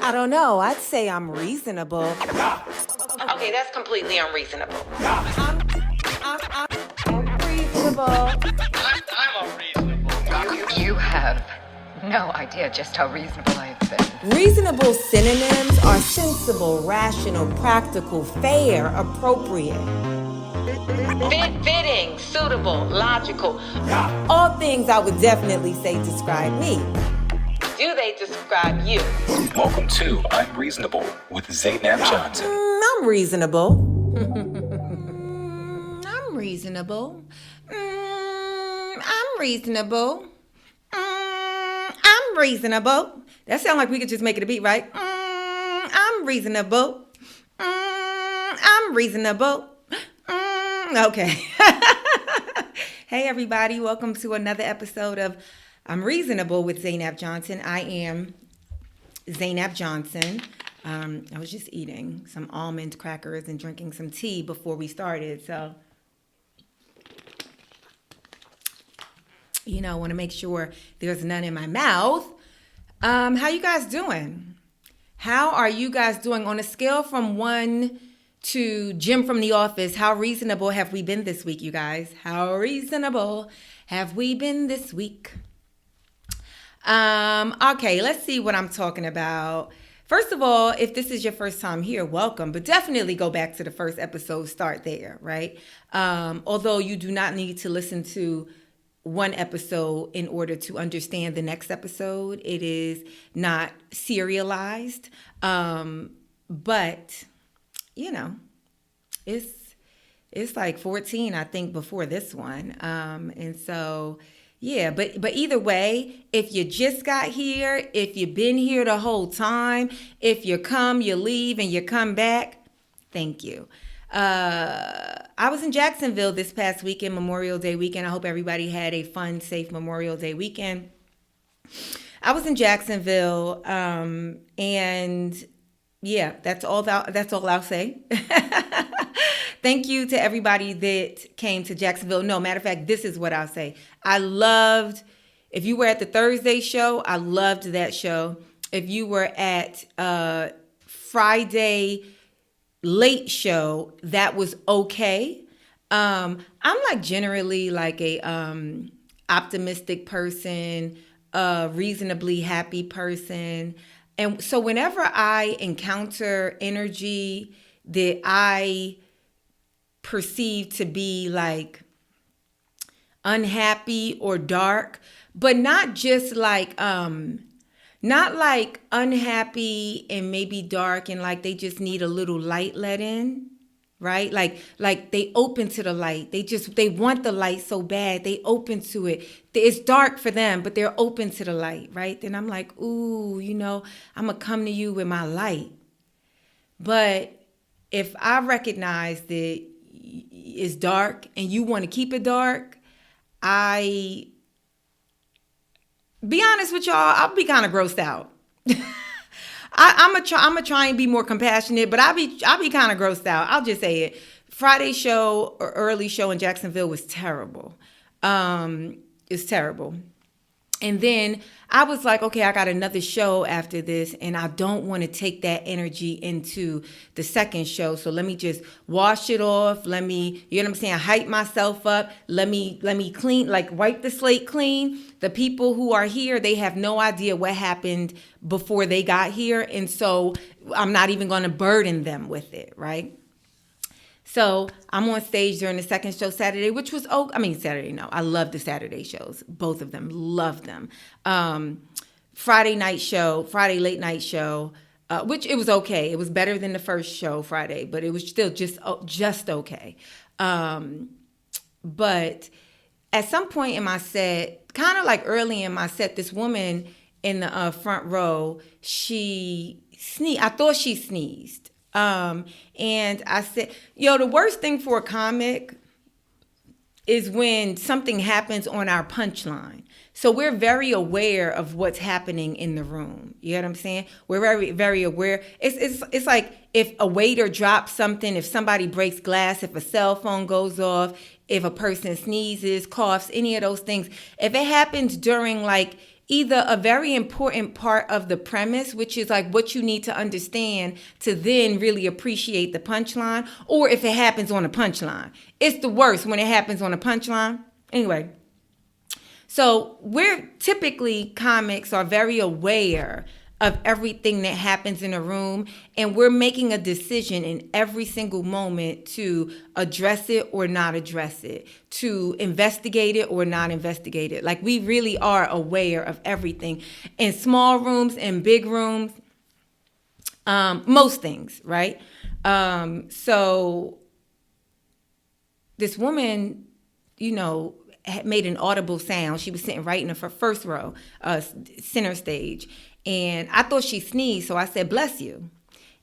I don't know. I'd say I'm reasonable. Okay, that's completely unreasonable. I'm reasonable. I'm unreasonable. You have no idea just how reasonable I have been. Reasonable synonyms are sensible, rational, practical, fair, appropriate. Fitting, suitable, logical. All things I would definitely say describe me. Do they describe you? Welcome to I'm Reasonable with Zainab Johnson. I'm reasonable. I'm reasonable. I'm reasonable. I'm reasonable. That sounds like we could just make it a beat, right? I'm reasonable. I'm reasonable. Okay. Hey, everybody. Welcome to another episode of I'm Reasonable with Zainab Johnson. I am Zainab Johnson. I was just eating some almond crackers and drinking some tea before we started. So, I want to make sure there's none in my mouth. How you guys doing? How are you guys doing on a scale from 1 to Jim from the office? How reasonable have we been this week, you guys? How reasonable have we been this week? Okay, let's see what I'm talking about. First of all, if this is your first time here, welcome, but definitely go back to the first episode, start there, right? Although you do not need to listen to one episode in order to understand the next episode. It is not serialized, but it's like 14, I think, before this one. And so, yeah, but either way, if you just got here, if you've been here the whole time, if you come, you leave, and you come back, thank you. I was in Jacksonville this past weekend, Memorial Day weekend. I hope everybody had a fun, safe Memorial Day weekend. I was in Jacksonville, and yeah, that's all I'll say. Thank you to everybody that came to Jacksonville. No, matter of fact, this is what I'll say. If you were at the Thursday show, I loved that show. If you were at Friday late show, that was okay. I'm like generally like a optimistic person, a reasonably happy person. And so whenever I encounter energy that I perceive to be like unhappy or dark, but not just like not like unhappy and maybe dark and like they just need a little light let in, right? Like they open to the light. They want the light so bad. They open to it. It's dark for them, but they're open to the light, right? Then I'm like, ooh, I'm going to come to you with my light. But if I recognize that it's dark and you want to keep it dark, be honest with y'all, I'll be kind of grossed out. I'm gonna try and be more compassionate, but I'll be kind of grossed out. I'll just say it. Friday show or early show in Jacksonville was terrible. It's terrible. And then I was like, okay, I got another show after this, and I don't want to take that energy into the second show. So let me just wash it off. Let me, you know what I'm saying, hype myself up. Let me clean, like wipe the slate clean. The people who are here, they have no idea what happened before they got here. And so I'm not even going to burden them with it, right? So I'm on stage during the second show Saturday, which was, Saturday, no. I love the Saturday shows. Both of them. Love them. Friday late night show, which it was okay. It was better than the first show Friday, but it was still just okay. But at some point in my set, kind of like early in my set, this woman in the front row, she sneezed. I thought she sneezed. And I said, the worst thing for a comic is when something happens on our punchline. So we're very aware of what's happening in the room. You know what I'm saying? We're very, very aware. It's like if a waiter drops something, if somebody breaks glass, if a cell phone goes off, if a person sneezes, coughs, any of those things. If it happens during like either a very important part of the premise, which is like what you need to understand to then really appreciate the punchline, or if it happens on a punchline. It's the worst when it happens on a punchline. Anyway, so comics are very aware of everything that happens in a room, and we're making a decision in every single moment to address it or not address it, to investigate it or not investigate it. Like, we really are aware of everything in small rooms and big rooms, most things, right? So this woman, had made an audible sound. She was sitting right in the first row, center stage. And I thought she sneezed, so I said, "Bless you."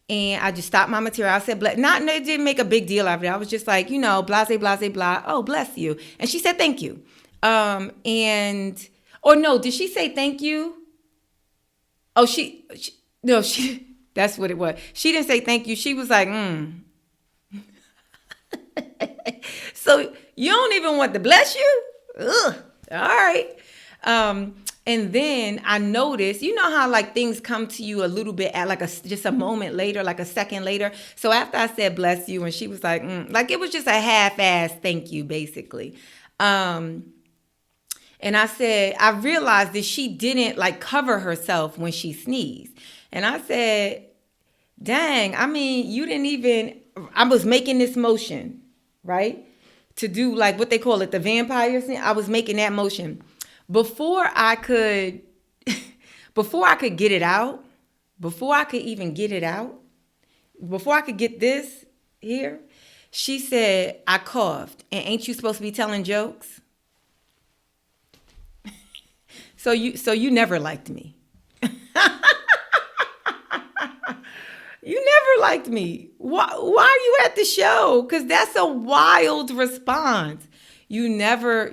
And I just stopped my material. I said, it didn't make a big deal out of it. I was just like, blase, blase, blah. Oh, bless you. And she said, "Thank you." Did she say thank you? Oh, no, that's what it was. She didn't say thank you. She was like, So you don't even want to bless you? Ugh. All right. And then I noticed, how like things come to you a little bit at just a moment later, like a second later. So after I said bless you, and she was like, like it was just a half-ass thank you, basically. And I realized that she didn't like cover herself when she sneezed. And I said, dang, you didn't even, I was making this motion, right? To do like what they call it, the vampire thing. I was making that motion. Before I could get it out, before I could even get it out, before I could get this here, she said, I coughed. And ain't you supposed to be telling jokes? So you never liked me. You never liked me. Why are you at the show? Because that's a wild response. You never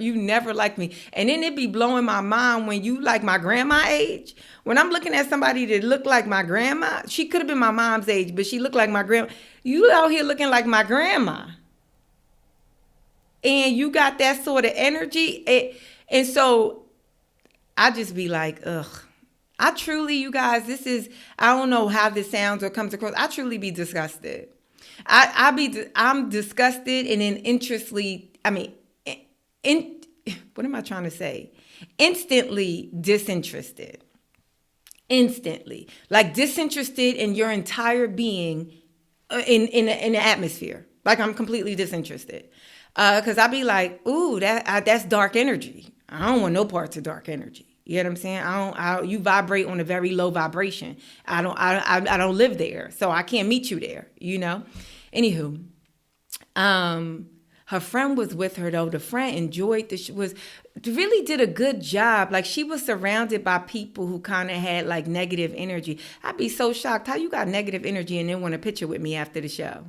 liked me. And then it'd be blowing my mind when you like my grandma age. When I'm looking at somebody that looked like my grandma, she could have been my mom's age, but she looked like my grandma. You out here looking like my grandma. And you got that sort of energy. And so I just be like, ugh. I truly, you guys, I don't know how this sounds or comes across. I truly be disgusted. I'm disgusted and then what am I trying to say? Instantly disinterested. Instantly. Like disinterested in your entire being in the atmosphere. Like I'm completely disinterested. Because I be like, ooh, that's dark energy. I don't want no parts of dark energy. You know what I'm saying? You vibrate on a very low vibration. I don't live there, so I can't meet you there, Anywho, her friend was with her though. The friend enjoyed really did a good job. Like she was surrounded by people who kind of had like negative energy. I'd be so shocked how you got negative energy and then want a picture with me after the show.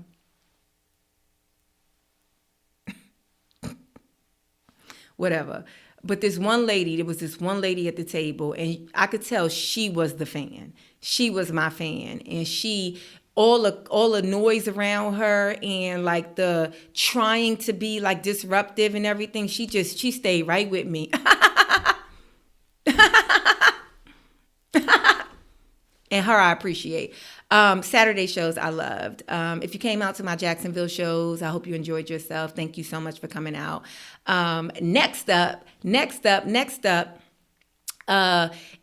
Whatever. But there was this one lady at the table, and I could tell she was the fan. She was my fan. And all the noise around her and like the trying to be like disruptive and everything, she stayed right with me. And her I appreciate. Saturday shows I loved. If you came out to my Jacksonville shows, I hope you enjoyed yourself. Thank you so much for coming out. Next up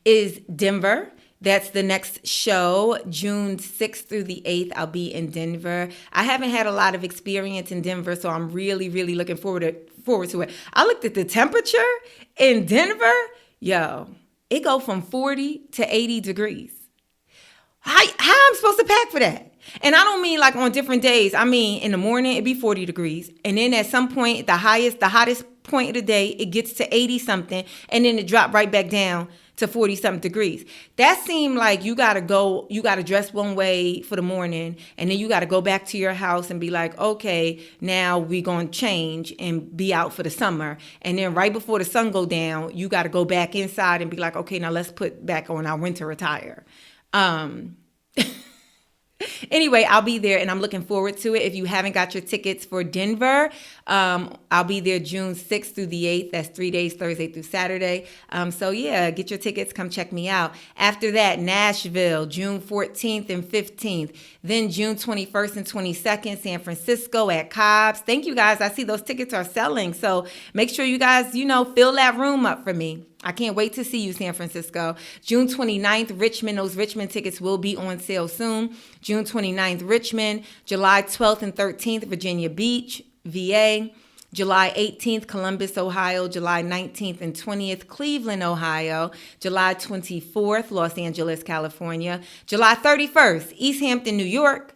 is Denver. That's the next show, June 6th through the 8th. I'll be in Denver. I haven't had a lot of experience in Denver, so I'm really, really looking forward to it. I looked at the temperature in Denver. Yo, it go from 40 to 80 degrees. How I'm supposed to pack for that? And I don't mean like on different days. I mean, in the morning, it'd be 40 degrees. And then at some point, the hottest point of the day, it gets to 80 something. And then it dropped right back down to 40 something degrees. That seemed like you got to dress one way for the morning. And then you got to go back to your house and be like, okay, now we going to change and be out for the summer. And then right before the sun go down, you got to go back inside and be like, okay, now let's put back on our winter attire. Anyway, I'll be there and I'm looking forward to it. If you haven't got your tickets for Denver, I'll be there June 6th through the 8th. That's 3 days, Thursday through Saturday. So yeah, get your tickets. Come check me out. After that, Nashville, June 14th and 15th. Then June 21st and 22nd, San Francisco at Cobb's. Thank you guys. I see those tickets are selling. So make sure you guys, fill that room up for me. I can't wait to see you, San Francisco. June 29th, Richmond. Those Richmond tickets will be on sale soon. June 29th, Richmond. July 12th and 13th, Virginia Beach, VA. July 18th, Columbus, Ohio. July 19th and 20th, Cleveland, Ohio. July 24th, Los Angeles, California. July 31st, East Hampton, New York.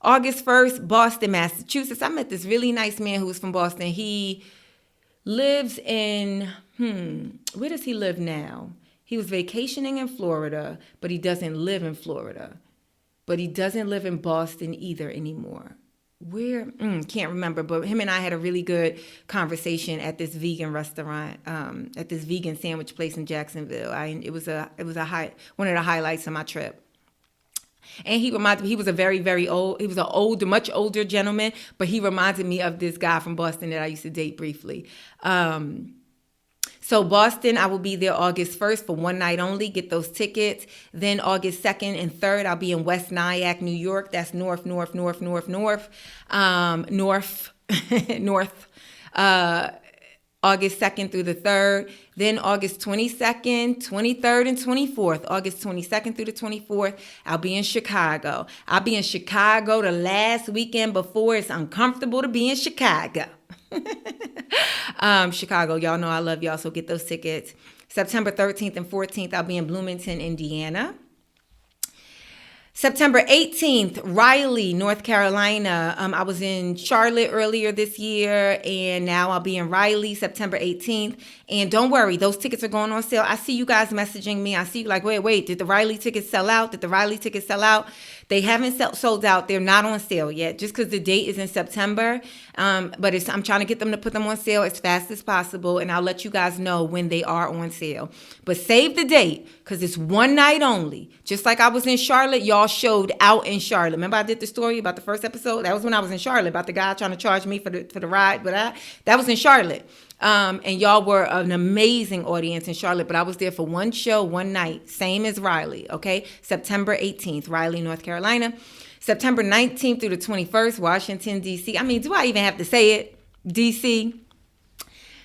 August 1st, Boston, Massachusetts. I met this really nice man who was from Boston. He lives in, where does he live now? He was vacationing in Florida, but he doesn't live in Florida. But he doesn't live in Boston either anymore. Where? Can't remember, but him and I had a really good conversation at this vegan restaurant, at this vegan sandwich place in Jacksonville. It was one of the highlights of my trip. And he reminded me, he was a very, very old, he was much older gentleman, but he reminded me of this guy from Boston that I used to date briefly. So Boston, I will be there August 1st for one night only. Get those tickets. Then August 2nd and 3rd, I'll be in West Nyack, New York. That's north. August 2nd through the 3rd. Then August 22nd, 23rd, and 24th. August 22nd through the 24th, I'll be in Chicago. I'll be in Chicago the last weekend before it's uncomfortable to be in Chicago. Chicago, y'all know I love y'all, so get those tickets. September 13th and 14th, I'll be in Bloomington, Indiana. September 18th, Raleigh, North Carolina. I was in Charlotte earlier this year, and now I'll be in Raleigh, September 18th. And don't worry, those tickets are going on sale. I see you guys messaging me. I see you like, wait, did the Raleigh tickets sell out? They haven't sold out. They're not on sale yet, just because the date is in September. But I'm trying to get them to put them on sale as fast as possible, and I'll let you guys know when they are on sale. But save the date, because it's one night only. Just like I was in Charlotte, y'all showed out in Charlotte. Remember I did the story about the first episode? That was when I was in Charlotte, about the guy trying to charge me for the ride. But that was in Charlotte. And y'all were an amazing audience in Charlotte, but I was there for one show, one night, same as Raleigh, okay? September 18th, Raleigh, North Carolina. September 19th through the 21st, Washington, D.C. I mean, do I even have to say it? D.C.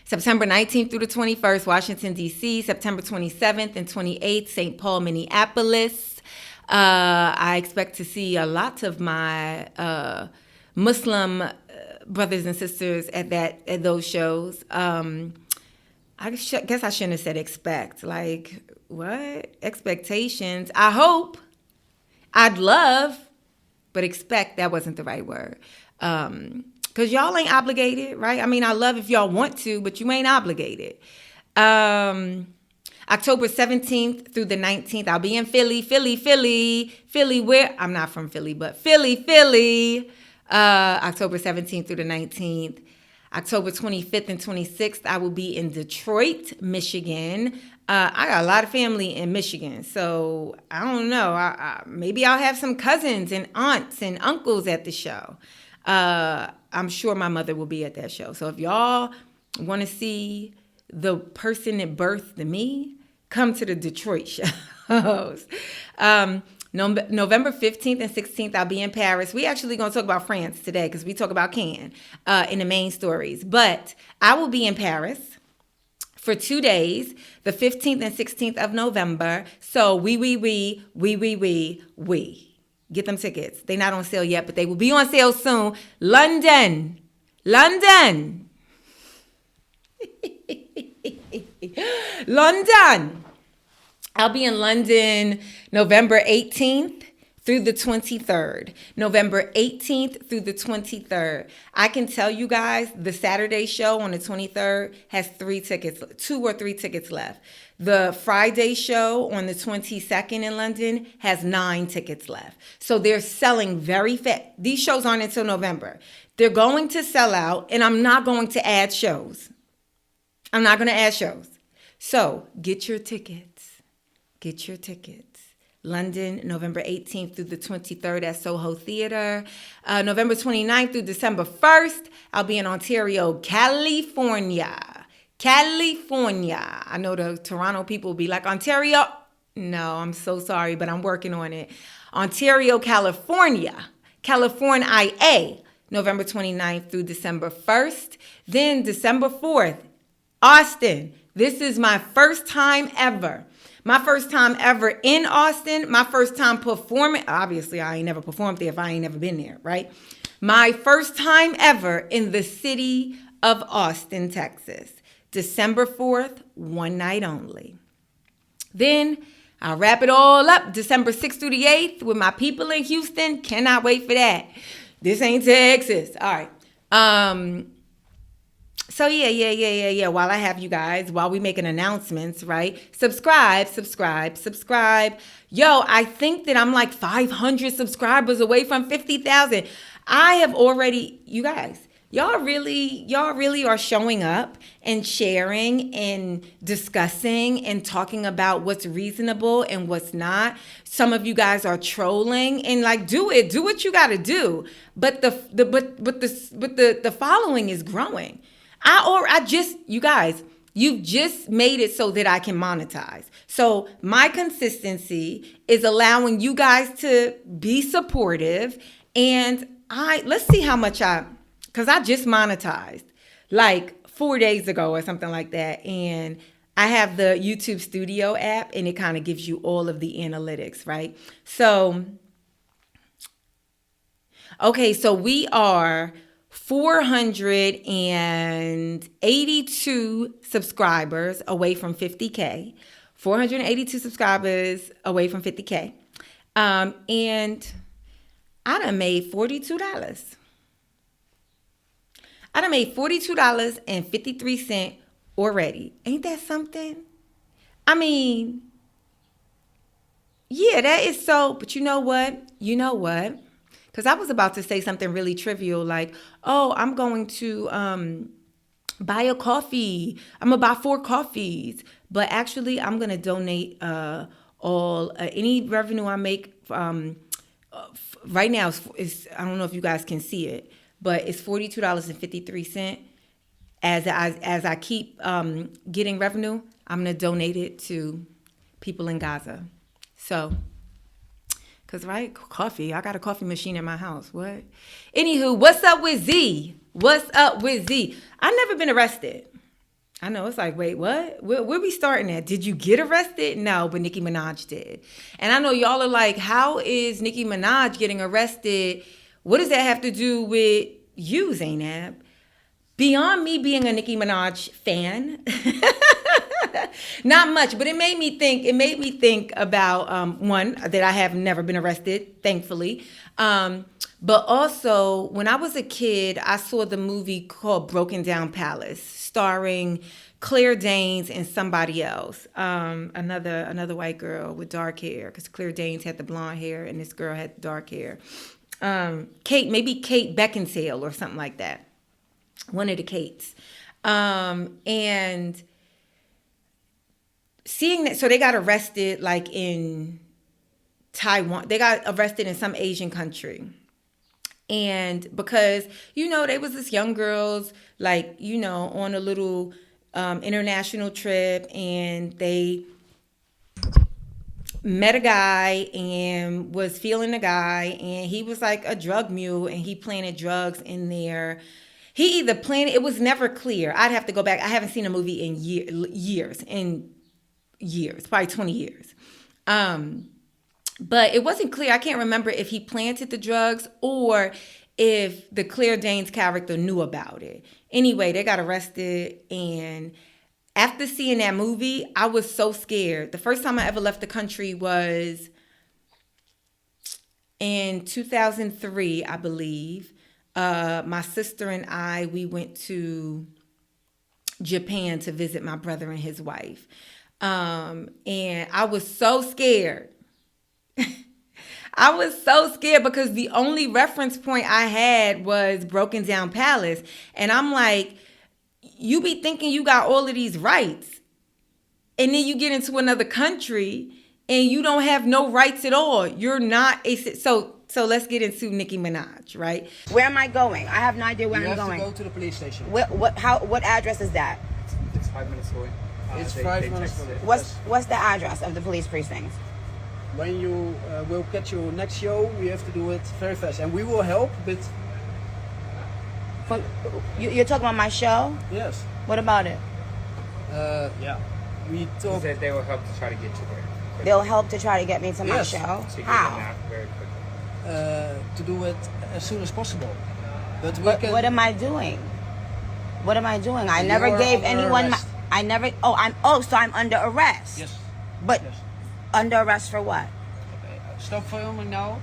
September 19th through the 21st, Washington, D.C. September 27th and 28th, St. Paul, Minneapolis. I expect to see a lot of my Muslim brothers and sisters at those shows. I guess I shouldn't have said expect. Like, what? Expectations. I hope. I'd love. But expect, that wasn't the right word. Because y'all ain't obligated, right? I mean, I love if y'all want to, but you ain't obligated. October 17th through the 19th, I'll be in Philly, where? I'm not from Philly, but Philly. October 17th through the 19th. October 25th and 26th, I will be in Detroit, Michigan. I got a lot of family in Michigan, so I don't know. Maybe I'll have some cousins and aunts and uncles at the show. I'm sure my mother will be at that show. So if y'all want to see the person that birthed me, come to the Detroit shows. November 15th and 16th, I'll be in Paris. We actually going to talk about France today because we talk about Cannes in the main stories. But I will be in Paris for 2 days, the 15th and 16th of November. So we. Get them tickets. They're not on sale yet, but they will be on sale soon. London. London. I'll be in London November 18th through the 23rd. November 18th through the 23rd. I can tell you guys the Saturday show on the 23rd has 2 or 3 tickets left. The Friday show on the 22nd in London has 9 tickets left. So they're selling very fast. These shows aren't until November. They're going to sell out, and I'm not going to add shows. So get your tickets. London, November 18th through the 23rd at Soho Theater. November 29th through December 1st, I'll be in Ontario, California. California. I know the Toronto people will be like, Ontario. No, I'm so sorry, but I'm working on it. Ontario, California. California, November 29th through December 1st. Then December 4th, Austin. This is my first time ever. My first time ever in Austin. My first time performing. Obviously, I ain't never performed there if I ain't never been there, right? My first time ever in the city of Austin, Texas. December 4th, one night only. Then I'll wrap it all up December 6th through the 8th with my people in Houston. Cannot wait for that. This ain't Texas. All right. So yeah. While I have you guys, while we making announcements, right? Subscribe. Yo, I think that I'm like 500 subscribers away from 50,000. I have already, you guys, y'all really are showing up and sharing and discussing and talking about what's reasonable and what's not. Some of you guys are trolling and like, do what you got to do. But the following is growing. You guys, you've just made it so that I can monetize. So my consistency is allowing you guys to be supportive. And let's see how much because I just monetized like 4 days ago or something like that. And I have the YouTube Studio app and it kind of gives you all of the analytics, right? So, okay, so we are 482 subscribers away from 50K. 482 subscribers away from 50K. And I done made $42. I done made $42.53 already. Ain't that something? I mean, yeah, that is so, but you know what? Because I was about to say something really trivial like, oh, I'm going to buy a coffee. I'm going to buy 4 coffees. But actually, I'm going to donate any revenue I make. Right now, is I don't know if you guys can see it, but it's $42.53. As I keep getting revenue, I'm going to donate it to people in Gaza. So... Because, right, coffee. I got a coffee machine in my house. What? Anywho, what's up with Z? I never been arrested. I know. It's like, wait, what? Where we starting at? Did you get arrested? No, but Nicki Minaj did. And I know y'all are like, how is Nicki Minaj getting arrested? What does that have to do with you, Zainab? Beyond me being a Nicki Minaj fan... Not much, but it made me think about one, that I have never been arrested, thankfully. But also, when I was a kid, I saw the movie called Broken Down Palace, starring Claire Danes and somebody else, another white girl with dark hair, because Claire Danes had the blonde hair and this girl had dark hair. Kate Beckinsale or something like that. One of the Kates. And seeing that, so they got arrested like in Taiwan. They got arrested in some Asian country. And because, they was this young girls like, on a little international trip, and they met a guy and was feeling the guy, and he was like a drug mule, and he planted drugs in there. He either planted, it was never clear. I'd have to go back. I haven't seen a movie in years, probably 20 years. But it wasn't clear. I can't remember if he planted the drugs or if the Claire Danes character knew about it. Anyway, they got arrested, and after seeing that movie, I was so scared. The first time I ever left the country was in 2003, I believe. My sister and I, we went to Japan to visit my brother and his wife. And I was so scared. I was so scared because the only reference point I had was Broken Down Palace. And I'm like, you be thinking you got all of these rights, and then you get into another country and you don't have no rights at all. You're not a so let's get into Nicki Minaj, right? Where am I going? I have no idea where You I'm have going. to go to the police station. What address is that? It's 5 minutes away. It's 5 minutes away. What's the address of the police precinct? When you will catch your next show, we have to do it very fast, and we will help. But You're talking about my show? yes, What about it? yeah, we talk. They will help to try to get you there. They'll help to try to get me to my Yes. show. So you get How? them out very quickly. To do it as soon as possible. But we can. What am I doing? What am I doing? I You never are gave under anyone. arrest. I never. So I'm under arrest. Yes. But Yes. under arrest for what? Okay. Stop filming now.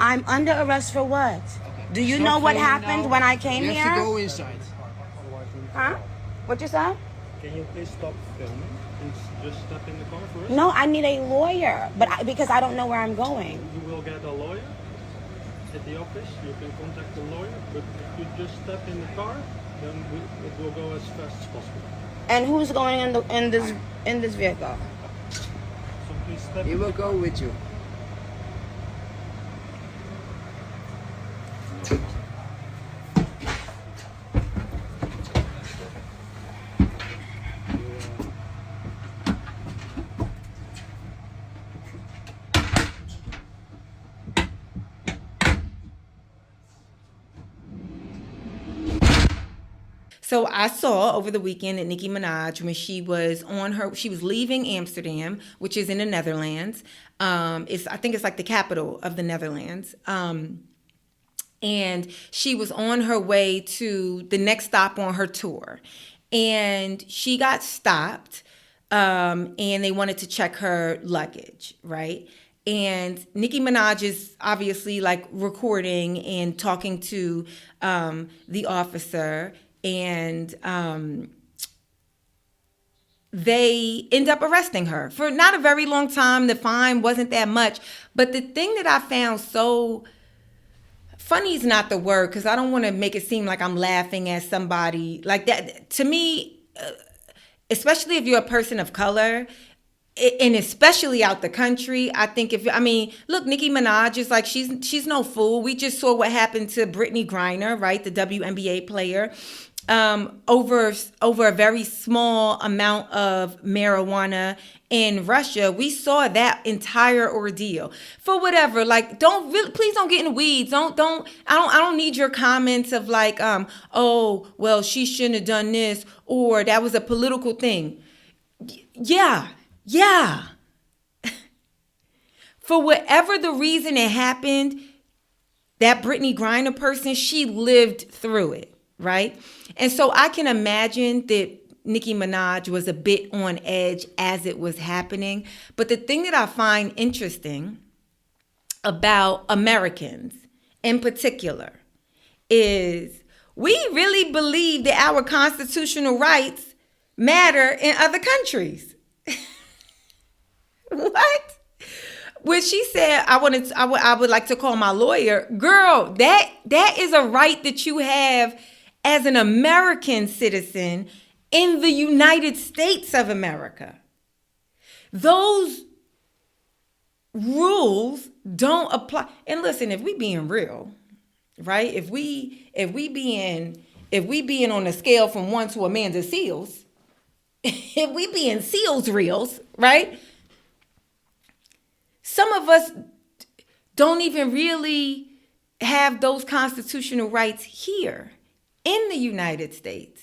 I'm under arrest for what? Okay. Do you Stop know what filming happened now. when I came you here? have to go inside. Huh? What you said? Can you please stop filming and just step in the car first? No, I need a lawyer, because I don't know where I'm going. You will get a lawyer at the office. You can contact the lawyer, but if you just step in the car, then it will go as fast as possible. And who's going in this vehicle? So please step He in will the go car. with you. So I saw over the weekend that Nicki Minaj, when she was leaving Amsterdam, which is in the Netherlands. I think it's like the capital of the Netherlands. And she was on her way to the next stop on her tour. And she got stopped, and they wanted to check her luggage, right? And Nicki Minaj is obviously like recording and talking to the officer, and they end up arresting her for not a very long time. The fine wasn't that much. But the thing that I found so funny is not the word, because I don't want to make it seem like I'm laughing at somebody like that. To me, especially if you're a person of color, and especially out the country, I think look, Nicki Minaj is like, she's no fool. We just saw what happened to Brittany Griner, right? The WNBA player, over a very small amount of marijuana in Russia. We saw that entire ordeal. For whatever, like, please don't get in the weeds. I don't need your comments of like, oh, well, she shouldn't have done this, or that was a political thing. Yeah. For whatever the reason it happened, that Brittany Griner person, she lived through it, right? And so I can imagine that Nicki Minaj was a bit on edge as it was happening. But the thing that I find interesting about Americans in particular is we really believe that our constitutional rights matter in other countries. What? When she said, I would like to call my lawyer, girl, that is a right that you have as an American citizen in the United States of America. Those rules don't apply. And listen, if we being real, right? If we being on a scale from 1 to Amanda Seals, if we being Seals reels, right? Some of us don't even really have those constitutional rights here in the United States.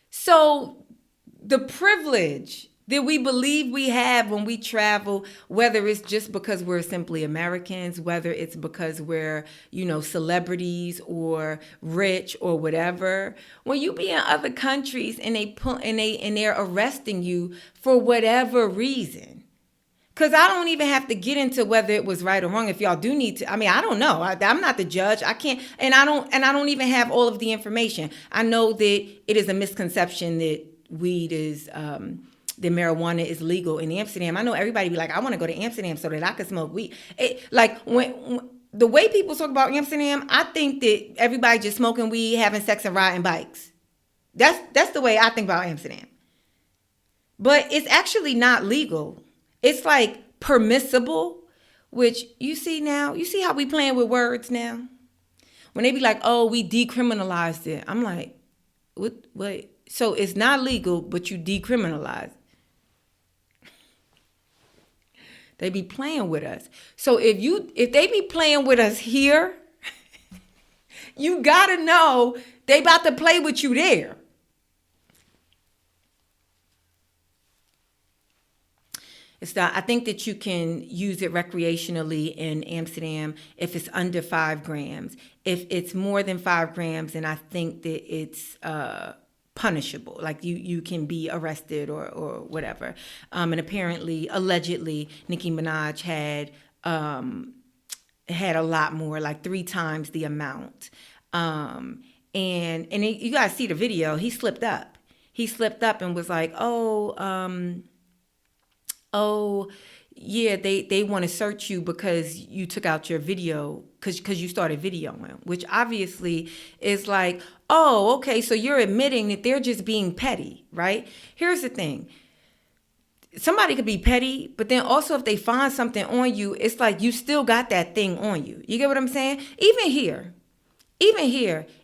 So the privilege that we believe we have when we travel, whether it's just because we're simply Americans, whether it's because we're, celebrities or rich or whatever, when you be in other countries and they're arresting you for whatever reason. Because I don't even have to get into whether it was right or wrong. If y'all do need to, I don't know. I'm not the judge. I can't, and I don't even have all of the information. I know that it is a misconception that weed is, that marijuana is legal in Amsterdam. I know everybody be like, I want to go to Amsterdam so that I can smoke weed. When the way people talk about Amsterdam, I think that everybody just smoking weed, having sex, and riding bikes. That's the way I think about Amsterdam. but it's actually not legal. It's like permissible, which you see how we playing with words now? When they be like, oh, we decriminalized it. I'm like, what? So it's not legal, but you decriminalize. They be playing with us. So if they be playing with us here, you gotta know they about to play with you there. I think that you can use it recreationally in Amsterdam if it's under 5 grams. If it's more than 5 grams, then I think that it's punishable. Like you can be arrested or whatever. And apparently, allegedly, Nicki Minaj had a lot more, like 3 times the amount. And you guys see the video. He slipped up. And was like, oh, yeah, they want to search you because you took out your video, because you started videoing, which obviously is like, oh, okay, so you're admitting that they're just being petty, right? Here's the thing. Somebody could be petty, but then also if they find something on you, it's like you still got that thing on you. You get what I'm saying? Even here,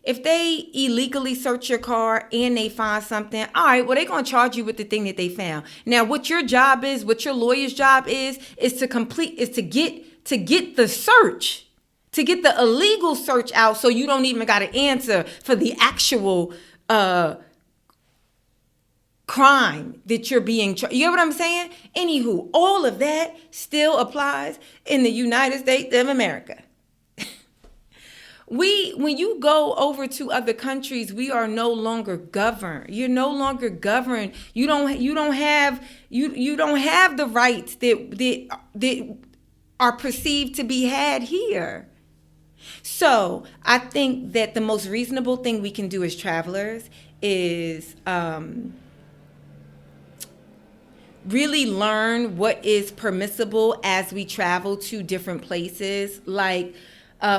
if they illegally search your car and they find something, all right, well, they're going to charge you with the thing that they found. Now, what your job is, what your lawyer's job is to get the search, to get the illegal search out so you don't even got to answer for the actual crime that you're being charged. You get what I'm saying? Anywho, all of that still applies in the United States of America. When you go over to other countries, we are no longer governed. You're no longer governed. You don't have the rights that are perceived to be had here. So I think that the most reasonable thing we can do as travelers is really learn what is permissible as we travel to different places. Like,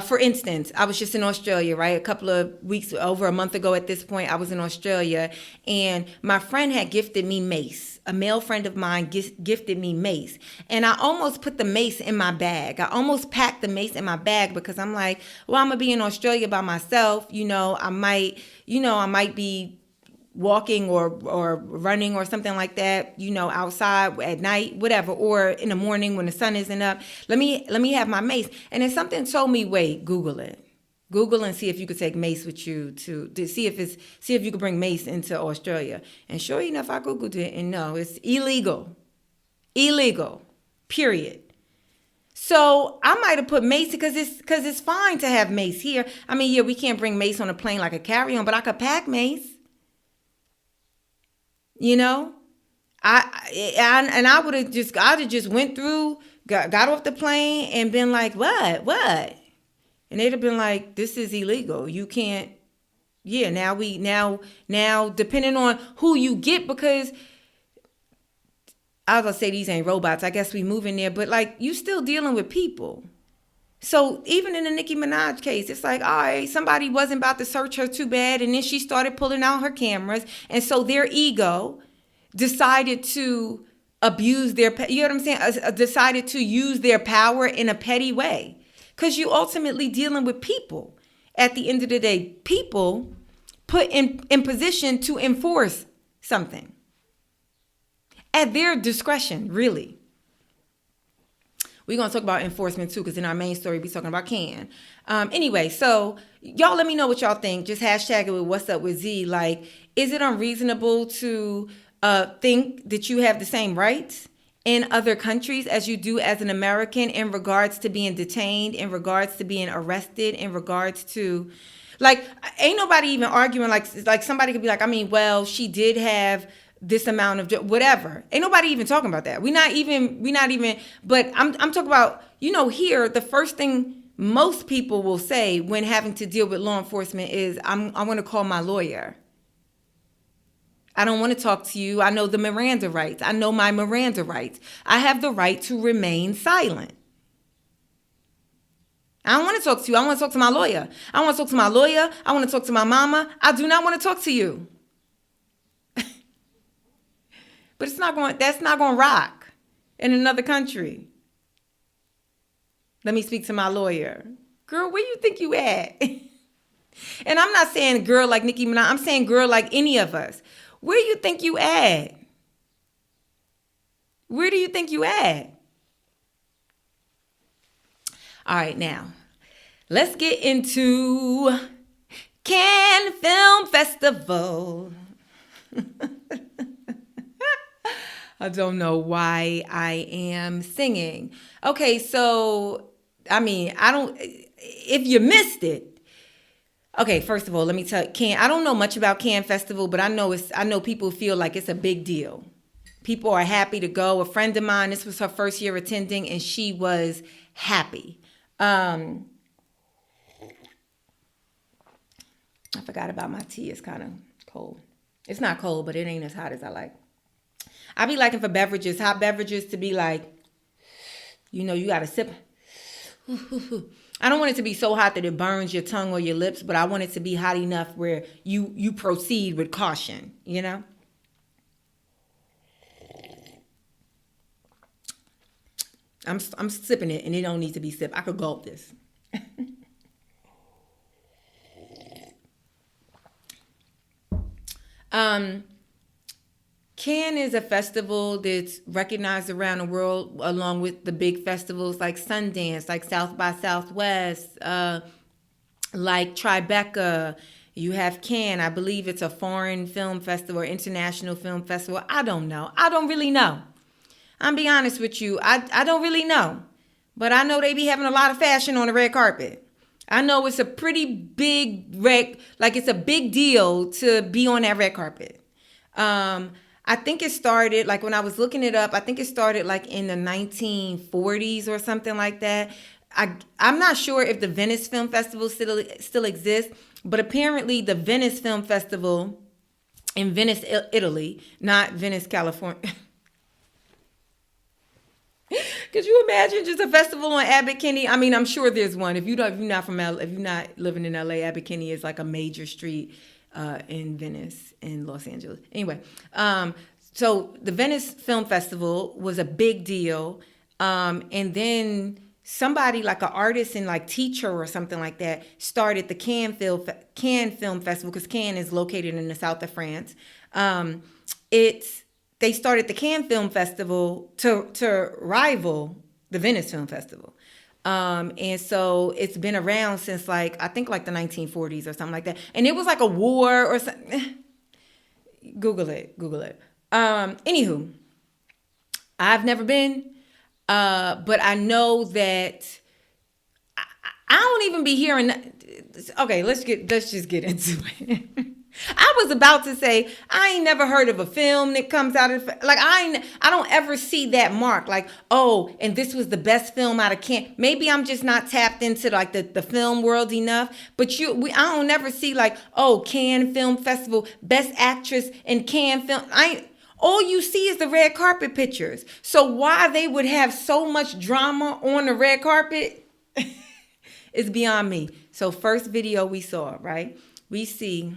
for instance, I was just in Australia, right? A couple of weeks, over a month ago at this point, I was in Australia, and my friend had gifted me mace. A male friend of mine gifted me mace, and I almost put the mace in my bag. I almost packed the mace in my bag because I'm like, well, I'm gonna be in Australia by myself. I might be walking or running or something like that, outside at night, whatever, or in the morning when the sun isn't up. Let me have my mace. And then something told me, wait, Google it. Google and see if you could take mace with you to see if you could bring mace into Australia. And sure enough, I Googled it, and no, it's illegal. Illegal. Period. So I might have put mace because it's fine to have mace here. I mean, yeah, we can't bring mace on a plane like a carry-on, but I could pack mace. I would have just went through, got off the plane and been like, what? And they'd have been like, this is illegal. You can't. Yeah. Now, depending on who you get, because I was gonna say these ain't robots. I guess we move in there, but like you still dealing with people. So even in the Nicki Minaj case, it's like, all right, somebody wasn't about to search her too bad, and then she started pulling out her cameras, and so their ego decided to abuse their, you know what I'm saying? Decided to use their power in a petty way, because you ultimately dealing with people. At the end of the day, people put in position to enforce something at their discretion, really. We're going to talk about enforcement too, because in our main story, we're talking about can. Anyway, so y'all let me know what y'all think. Just hashtag it with What's Up with Z. Like, is it unreasonable to think that you have the same rights in other countries as you do as an American in regards to being detained, in regards to being arrested, in regards to, like, ain't nobody even arguing, like somebody could be like, I mean, well, she did have this amount of whatever. Ain't nobody even talking about that. We're not even, but I'm talking about, here, the first thing most people will say when having to deal with law enforcement is, I want to call my lawyer. I don't want to talk to you. I know the Miranda rights. I know my Miranda rights. I have the right to remain silent. I don't want to talk to you. I want to talk to my lawyer. I want to talk to my lawyer. I want to talk to my mama. I do not want to talk to you. But that's not going to rock in another country. Let me speak to my lawyer. Girl, where you think you at? And I'm not saying girl like Nicky Minaj. I'm saying girl like any of us. Where you think you at? Where do you think you at? All right, now, let's get into Cannes Film Festival. I don't know why I am singing. Okay, so, if you missed it. Okay, first of all, let me tell you, I don't know much about Cannes Festival, but I know people feel like it's a big deal. People are happy to go. A friend of mine, this was her first year attending, and she was happy. I forgot about my tea. It's kind of cold. It's not cold, but it ain't as hot as I like. I be liking for beverages, hot beverages, to be like, you got to sip. I don't want it to be so hot that it burns your tongue or your lips, but I want it to be hot enough where you proceed with caution, I'm sipping it, and it don't need to be sipped. I could gulp this. Cannes is a festival that's recognized around the world, along with the big festivals like Sundance, like South by Southwest, like Tribeca. You have Cannes. I believe it's a foreign film festival or international film festival. I don't know. I don't really know. I'm be honest with you. I don't really know. But I know they be having a lot of fashion on the red carpet. I know it's a pretty big it's a big deal to be on that red carpet. I think it started, like when I was looking it up, I think it started like in the 1940s or something like that. I'm not sure if the Venice Film Festival still exists, but apparently the Venice Film Festival in Venice, Italy, not Venice, California. Could you imagine just a festival on Abbot Kinney? I mean, I'm sure there's one. If you're not living in LA, Abbot Kinney is like a major street in Venice, in Los Angeles. Anyway, so the Venice Film Festival was a big deal. And then somebody, like an artist and like teacher or something like that, started the Cannes Film Festival, because Cannes is located in the south of France. They started the Cannes Film Festival to rival the Venice Film Festival. And so it's been around since I think the 1940s or something like that. And it was like a war or something. Google it. Anywho, I've never been, but I know that I don't even be hearing. Okay, let's just get into it. I was about to say, I ain't never heard of a film that comes out of, I don't ever see that mark, and this was the best film out of Cannes. Maybe I'm just not tapped into the film world enough, but I don't never see Cannes Film Festival, best actress in Cannes film. All you see is the red carpet pictures. So why they would have so much drama on the red carpet is beyond me. So first video we saw, right? We see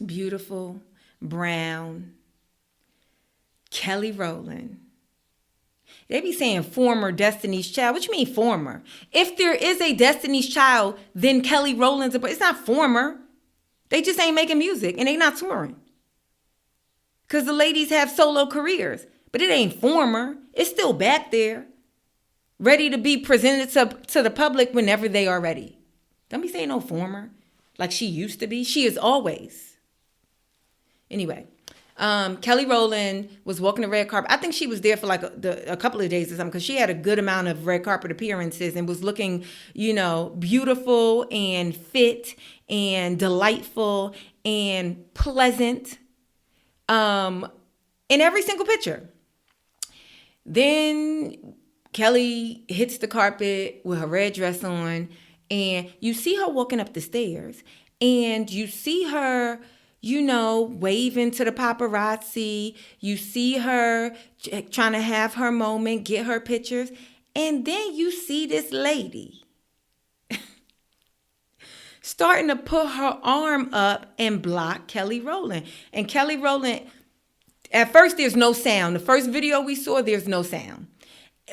beautiful, brown, Kelly Rowland. They be saying former Destiny's Child. What you mean former? If there is a Destiny's Child, then Kelly Rowland's it's not former. They just ain't making music and they not touring. Because the ladies have solo careers. But it ain't former. It's still back there, ready to be presented to the public whenever they are ready. Don't be saying no former. Like she used to be. She is always. Anyway, Kelly Rowland was walking the red carpet. I think she was there for a couple of days or something, because she had a good amount of red carpet appearances and was looking, beautiful and fit and delightful and pleasant in every single picture. Then Kelly hits the carpet with her red dress on, and you see her walking up the stairs, and you see her waving to the paparazzi. You see her trying to have her moment, get her pictures. And then you see this lady starting to put her arm up and block Kelly Rowland. And Kelly Rowland, At first, there's no sound. The first video we saw, there's no sound.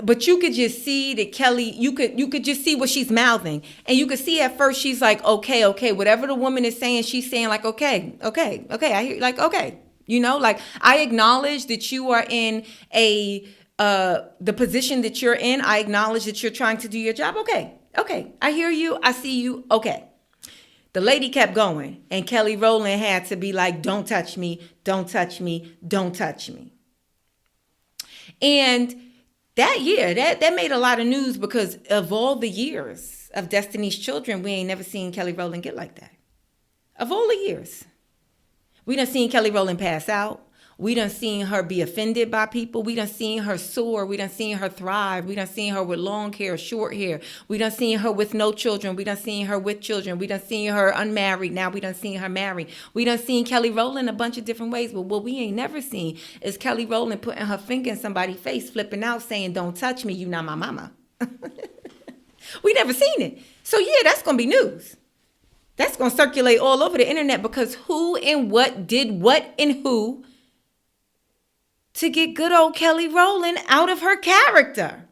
But you could just see that Kelly, you could just see what she's mouthing. And you could see at first she's like, okay. Whatever the woman is saying, she's saying like, okay. I hear, like, okay. You know, like, I acknowledge that you are in the position that you're in. I acknowledge that you're trying to do your job. Okay. I hear you. I see you. Okay. The lady kept going. And Kelly Rowland had to be like, don't touch me. Don't touch me. Don't touch me. And that year, that made a lot of news because of all the years of Destiny's Children, we ain't never seen Kelly Rowland get like that. Of all the years. We done seen Kelly Rowland pass out. We done seen her be offended by people. We done seen her soar. We done seen her thrive. We done seen her with long hair, short hair. We done seen her with no children. We done seen her with children. We done seen her unmarried. Now we done seen her married. We done seen Kelly Rowland a bunch of different ways. But what we ain't never seen is Kelly Rowland putting her finger in somebody's face, flipping out, saying, don't touch me, you not my mama. We never seen it. So yeah, that's going to be news. That's going to circulate all over the internet because who and what did what and who to get good old Kelly Rowland out of her character.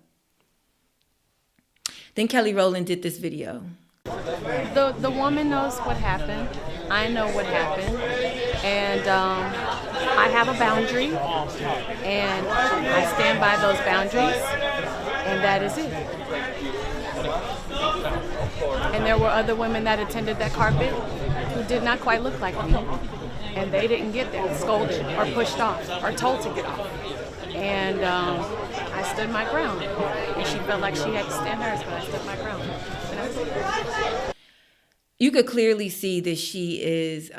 Then Kelly Rowland did this video. The woman knows what happened. I know what happened. And I have a boundary. And I stand by those boundaries. And that is it. And there were other women that attended that carpet who did not quite look like me. And they didn't get there, scolded or pushed off or told to get off. And I stood my ground. And she felt like she had to stand hers, but I stood my ground. And that was it. You could clearly see that she is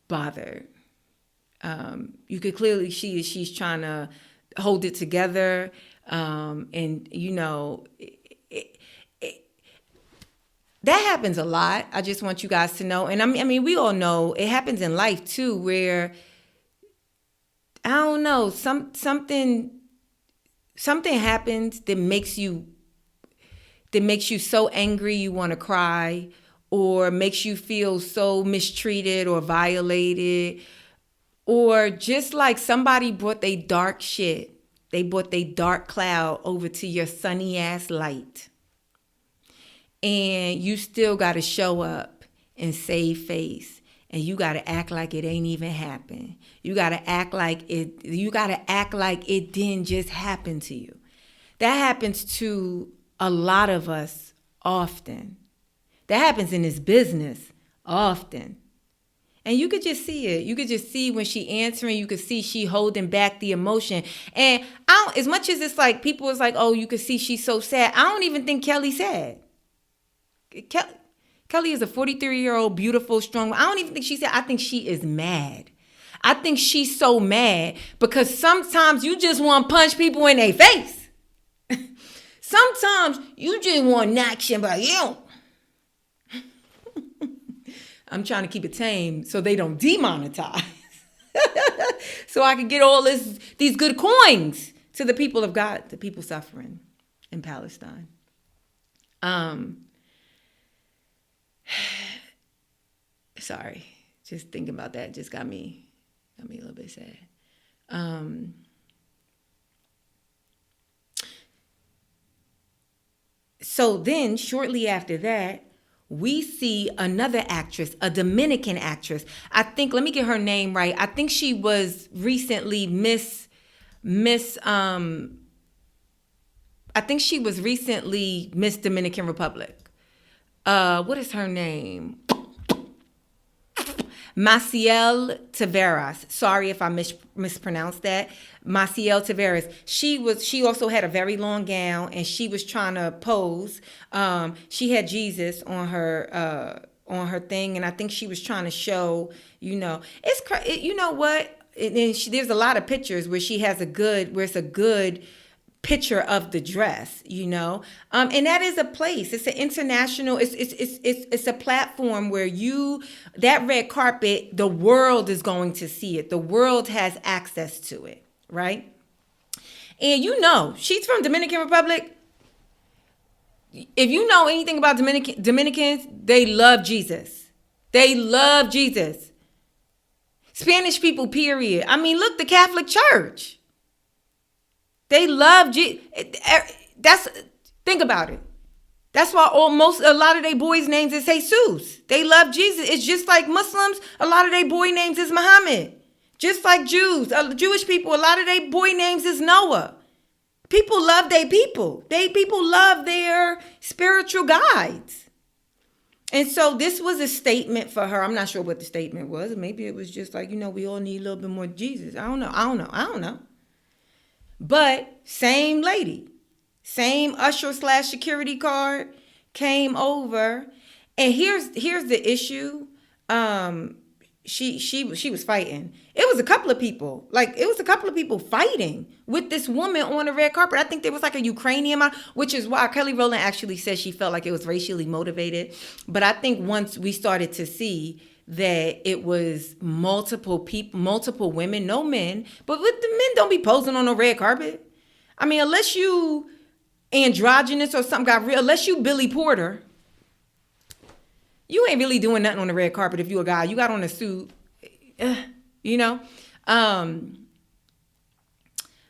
bothered. You could clearly see she's trying to hold it together. And, you know, that happens a lot. I just want you guys to know. And I mean, we all know it happens in life too, where I don't know, something happens that makes you so angry you want to cry, or makes you feel so mistreated or violated, or just like somebody brought they dark shit. They brought they dark cloud over to your sunny ass light. And you still got to show up and save face. And you got to act like it ain't even happened. You got to act like it didn't just happen to you. That happens to a lot of us often. That happens in this business often. And you could just see it. You could just see when she answering, you could see she holding back the emotion. And as much as it's like people is like, oh, you could see she's so sad. I don't even think Kelly's sad. Kelly is a 43-year-old, beautiful, strong. I don't even think she's sad. I think she is mad. I think she's so mad because sometimes you just want to punch people in their face. Sometimes you just want to knock somebody out. I'm trying to keep it tame so they don't demonetize. So I can get all these good coins to the people of God, the people suffering in Palestine. Sorry, just thinking about that just got me a little bit sad. So then shortly after that, we see another actress, a Dominican actress. I think, let me get her name right. I think she was recently Miss Dominican Republic. What is her name? Maciel Taveras. Sorry if I mispronounced that. Maciel Taveras. She also had a very long gown and she was trying to pose. She had Jesus on her thing, and I think she was trying to show, you know, you know what? And there's a lot of pictures where it's a good picture of the dress, you know, and that is a place. It's an international. It's a platform where that red carpet, the world is going to see it. The world has access to it, right? And you know, she's from Dominican Republic. If you know anything about Dominicans, they love Jesus. They love Jesus. Spanish people, period. I mean, look, the Catholic Church. They love think about it. That's why a lot of their boys' names is Jesus. They love Jesus. It's just like Muslims, a lot of their boy names is Muhammad. Just like Jews, Jewish people, a lot of their boy names is Noah. People love their people. People love their spiritual guides. And so this was a statement for her. I'm not sure what the statement was. Maybe it was just like, we all need a little bit more Jesus. I don't know. But same lady, same usher / security guard came over. And here's the issue. She was fighting. It was a couple of people. Fighting with this woman on the red carpet. I think there was like a Ukrainian, which is why Kelly Rowland actually said she felt like it was racially motivated. But I think once we started to see that it was multiple people, multiple women, no men, but with the men don't be posing on the red carpet. I mean, unless you androgynous or something got real, unless you Billy Porter, you ain't really doing nothing on the red carpet if you a guy. You got on a suit,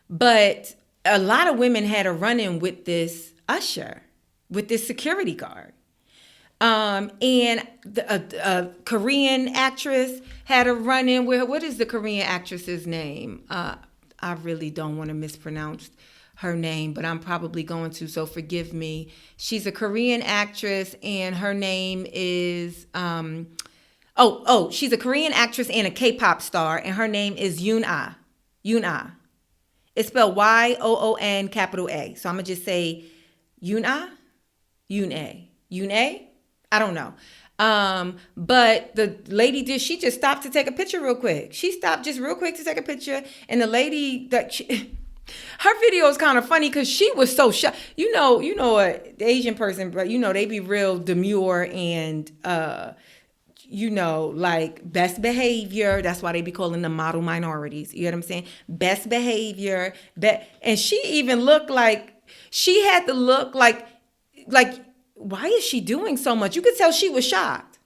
But a lot of women had a run-in with this usher, with this security guard. And a Korean actress had a run-in with her. What is the Korean actress's name? I really don't want to mispronounce her name, but I'm probably going to, so forgive me. She's a Korean actress, and her name is, she's a Korean actress and a K-pop star, and her name is Yoon-ah. Yoon-ah. It's spelled Y-O-O-N capital A. So I'm going to just say Yoon-ah? Yoon-a. Yoon-a? I don't know. But the lady she just stopped to take a picture real quick. She stopped just real quick to take a picture. And the lady her video is kind of funny because she was so shocked. You know, the Asian person, but they be real demure and, like best behavior. That's why they be calling them model minorities. You know what I'm saying? Best behavior. And she even looked like, she had to look like, why is she doing so much? You could tell she was shocked.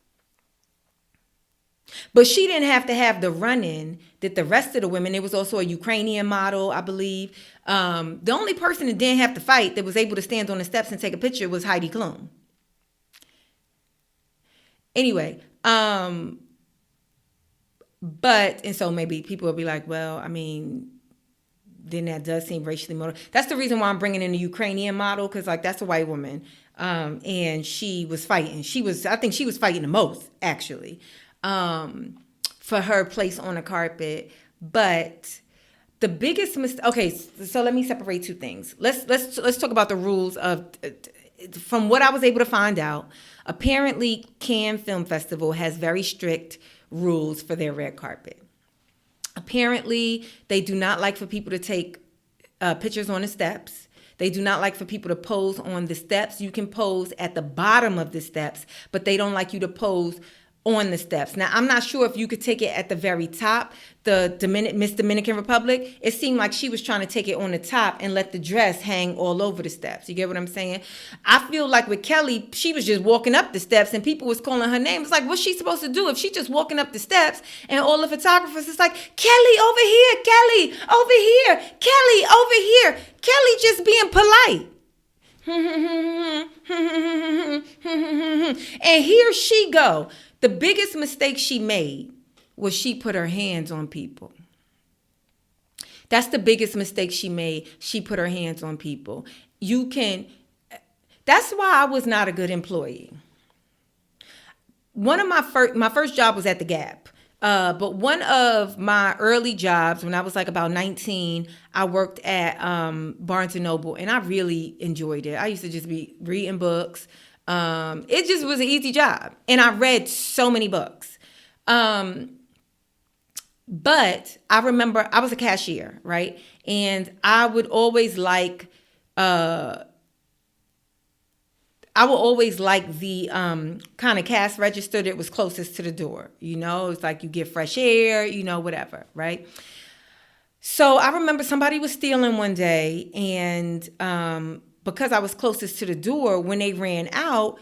But she didn't have to have the run-in that the rest of the women, there was also a Ukrainian model, I believe. The only person that didn't have to fight, that was able to stand on the steps and take a picture, was Heidi Klum. Anyway, and so maybe people will be like, well, I mean, then that does seem racially motivated. That's the reason why I'm bringing in the Ukrainian model, because that's a white woman. And she was fighting. I think she was fighting the most, actually, for her place on the carpet. But the biggest mistake. Okay, so let me separate two things. Let's talk about the rules of. From what I was able to find out, apparently Cannes Film Festival has very strict rules for their red carpet. Apparently, they do not like for people to take pictures on the steps. They do not like for people to pose on the steps. You can pose at the bottom of the steps, but they don't like you to pose on the steps. Now, I'm not sure if you could take it at the very top. The Miss Dominican Republic, it seemed like she was trying to take it on the top and let the dress hang all over the steps. You get what I'm saying? I feel like with Kelly, she was just walking up the steps and people was calling her name. It's like, what's she supposed to do if she just walking up the steps and all the photographers is like, Kelly, over here, Kelly, over here, Kelly, over here. Kelly just being polite. And here she go. The biggest mistake she made was she put her hands on people. That's the biggest mistake she made. She put her hands on people. That's why I was not a good employee. One of my first job was at the Gap. But one of my early jobs, when I was like about 19, I worked at Barnes & Noble, and I really enjoyed it. I used to just be reading books. It just was an easy job. And I read so many books. But I remember I was a cashier, right? And I would always like the kind of cash register that was closest to the door. It's like you get fresh air, whatever, right? So I remember somebody was stealing one day, and because I was closest to the door, when they ran out,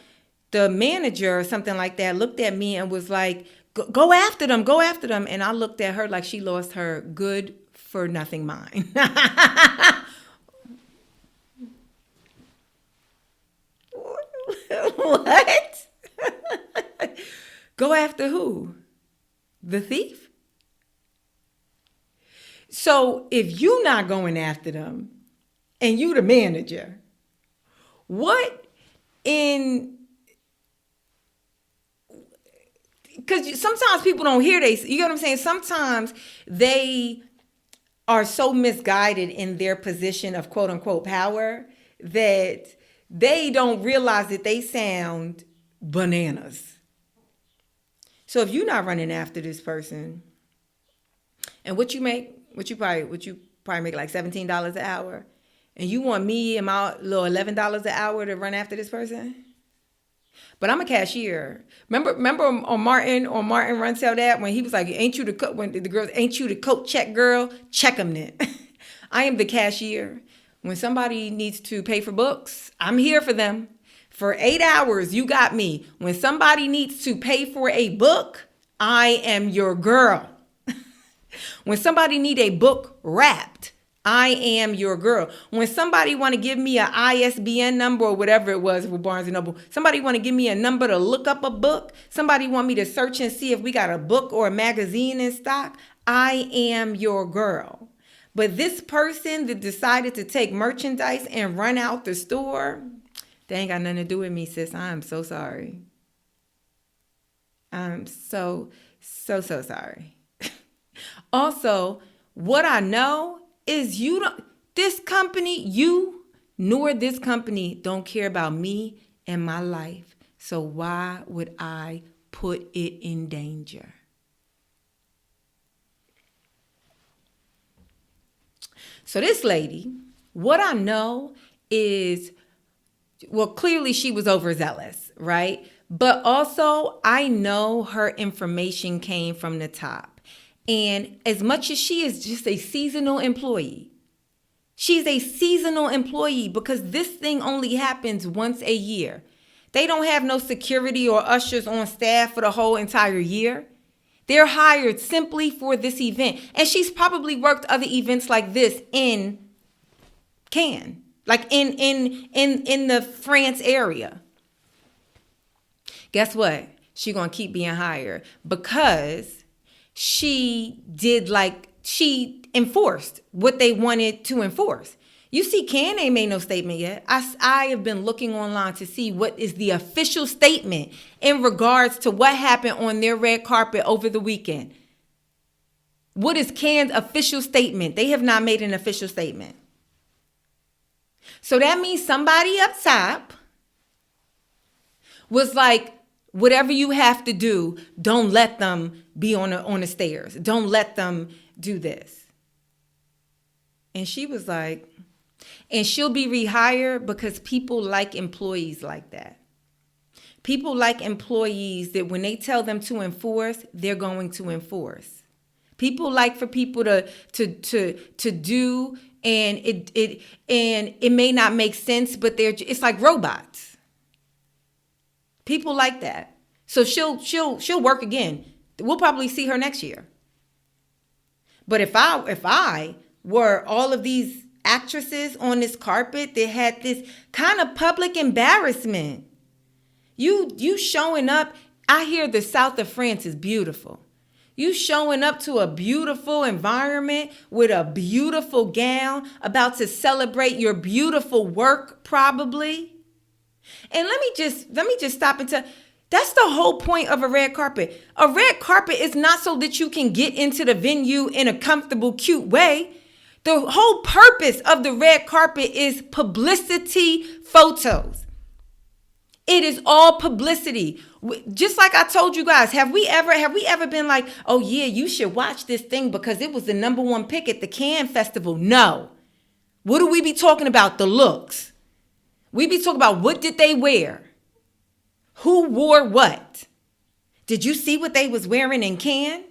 the manager or something like that looked at me and was like, Go after them. Go after them. And I looked at her like she lost her good for nothing mind. What? Go after who? The thief? So if you not going after them and you the manager, what in... Because sometimes people don't hear you know what I'm saying? Sometimes they are so misguided in their position of quote unquote power that they don't realize that they sound bananas. So if you're not running after this person, and what you probably make like $17 an hour, and you want me and my little $11 an hour to run after this person? But I'm a cashier. Remember on Martin Runsell that when he was like, ain't you the coat, when the girls, ain't you the coat check girl? Check them then. I am the cashier. When somebody needs to pay for books, I'm here for them. For 8 hours, you got me. When somebody needs to pay for a book, I am your girl. When somebody need a book wrapped, I am your girl. When somebody want to give me an ISBN number or whatever it was with Barnes & Noble, somebody want to give me a number to look up a book, somebody want me to search and see if we got a book or a magazine in stock, I am your girl. But this person that decided to take merchandise and run out the store, they ain't got nothing to do with me, sis. I am so sorry. I'm so sorry. Also, what I know is you nor this company don't care about me and my life. So why would I put it in danger? So this lady, what I know is, well, clearly she was overzealous, right? But also I know her information came from the top. And as much as she is just a seasonal employee, she's a seasonal employee because this thing only happens once a year. They don't have no security or ushers on staff for the whole entire year. They're hired simply for this event. And she's probably worked other events like this in Cannes, like in the France area. Guess what? She's going to keep being hired because she enforced what they wanted to enforce. You see, Cannes ain't made no statement yet. I have been looking online to see what is the official statement in regards to what happened on their red carpet over the weekend. What is Cannes' official statement? They have not made an official statement. So that means somebody up top was like, whatever you have to do, don't let them be on the stairs. Don't let them do this. And she was like, and she'll be rehired because people like employees like that. People like employees that when they tell them to enforce, they're going to enforce. People like for people to do, and it may not make sense, but it's like robots. People like that. So she'll work again. We'll probably see her next year. But if I were all of these actresses on this carpet that had this kind of public embarrassment, you showing up, I hear the south of France is beautiful. You showing up to a beautiful environment with a beautiful gown, about to celebrate your beautiful work probably. And let me just stop and tell, that's the whole point of a red carpet. A red carpet is not so that you can get into the venue in a comfortable, cute way. The whole purpose of the red carpet is publicity photos. It is all publicity. Just like I told you guys, have we ever been like, oh yeah, you should watch this thing because it was the #1 pick at the Cannes Festival? No. What do we be talking about? The looks. We be talking about what did they wear? Who wore what? Did you see what they was wearing in Cannes?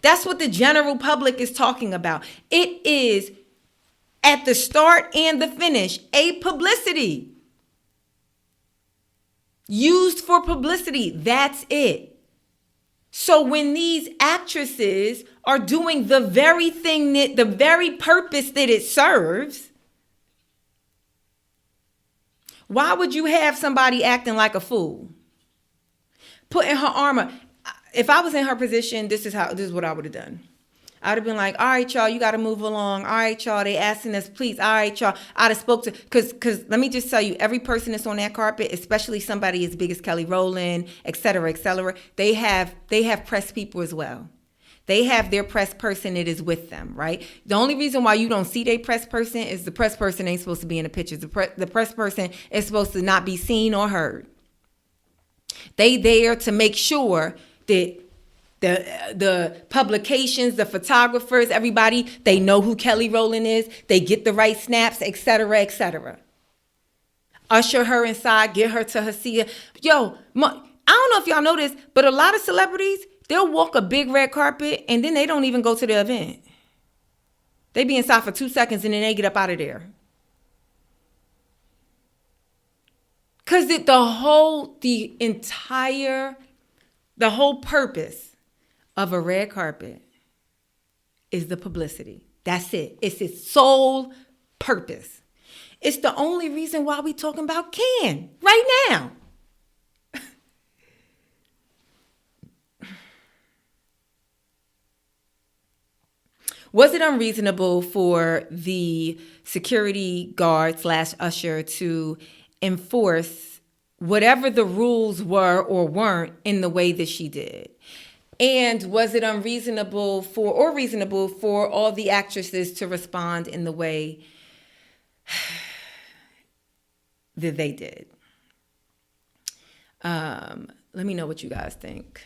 That's what the general public is talking about. It is at the start and the finish, a publicity. Used for publicity. That's it. So when these actresses are doing the very thing that the very purpose that it serves, why would you have somebody acting like a fool? Putting her armor. If I was in her position, this is what I would have done. I'd have been like, all right, y'all, you got to move along. All right, y'all, they asking us, please. All right, y'all. I'd have spoke to, because let me just tell you, every person that's on that carpet, especially somebody as big as Kelly Rowland, et cetera, they have press people as well. They have their press person that is with them, right? The only reason why you don't see their press person is the press person ain't supposed to be in the pictures. The press person is supposed to not be seen or heard. They there to make sure that the publications, the photographers, everybody, they know who Kelly Rowland is. They get the right snaps, et cetera, et cetera. Usher her inside, get her to her seat. Yo, I don't know if y'all know this, but a lot of celebrities, they'll walk a big red carpet and then they don't even go to the event. They be inside for 2 seconds and then they get up out of there. Because the whole purpose of a red carpet is the publicity. That's it. It's its sole purpose. It's the only reason why we talking about Ken right now. Was it unreasonable for the security guard / usher to enforce whatever the rules were or weren't in the way that she did? And was it unreasonable reasonable for all the actresses to respond in the way that they did? Let me know what you guys think.